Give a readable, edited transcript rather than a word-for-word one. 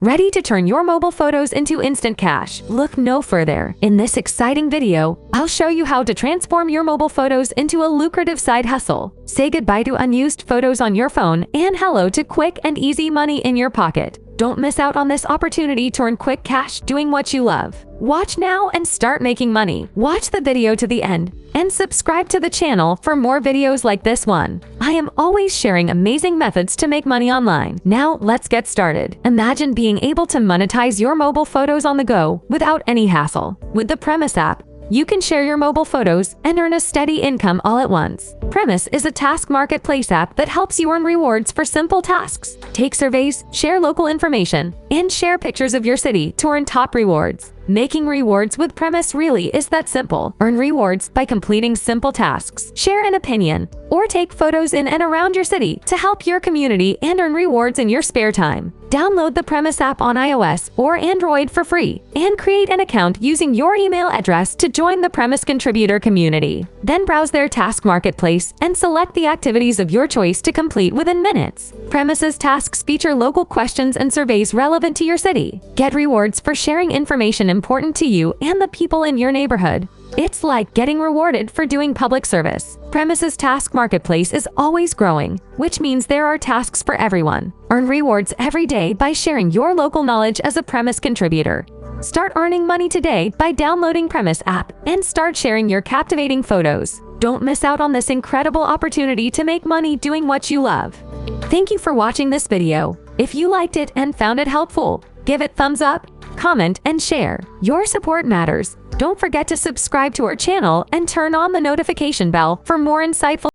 Ready to turn your mobile photos into instant cash? Look no further. In this exciting video, I'll show you how to transform your mobile photos into a lucrative side hustle. Say goodbye to unused photos on your phone and hello to quick and easy money in your pocket. Don't miss out on this opportunity to earn quick cash doing what you love. Watch now and start making money. Watch the video to the end and subscribe to the channel for more videos like this one. I am always sharing amazing methods to make money online. Now let's get started. Imagine being able to monetize your mobile photos on the go without any hassle. With the Premise app, you can share your mobile photos and earn a steady income all at once. Premise is a task marketplace app that helps you earn rewards for simple tasks. Take surveys, share local information, and share pictures of your city to earn top rewards. Making rewards with Premise really is that simple. Earn rewards by completing simple tasks, share an opinion, or take photos in and around your city to help your community and earn rewards in your spare time. Download the Premise app on iOS or Android for free and create an account using your email address to join the Premise contributor community. Then browse their task marketplace and select the activities of your choice to complete within minutes. Premise's tasks feature local questions and surveys relevant to your city. Get rewards for sharing information important to you and the people in your neighborhood. It's like getting rewarded for doing public service. Premise's task marketplace is always growing, which means there are tasks for everyone. Earn rewards every day by sharing your local knowledge as a Premise contributor. Start earning money today by downloading Premise app and start sharing your captivating photos. Don't miss out on this incredible opportunity to make money doing what you love. Thank you for watching this video. If you liked it and found it helpful, give it thumbs up, comment, and share. Your support matters. Don't forget to subscribe to our channel and turn on the notification bell for more insightful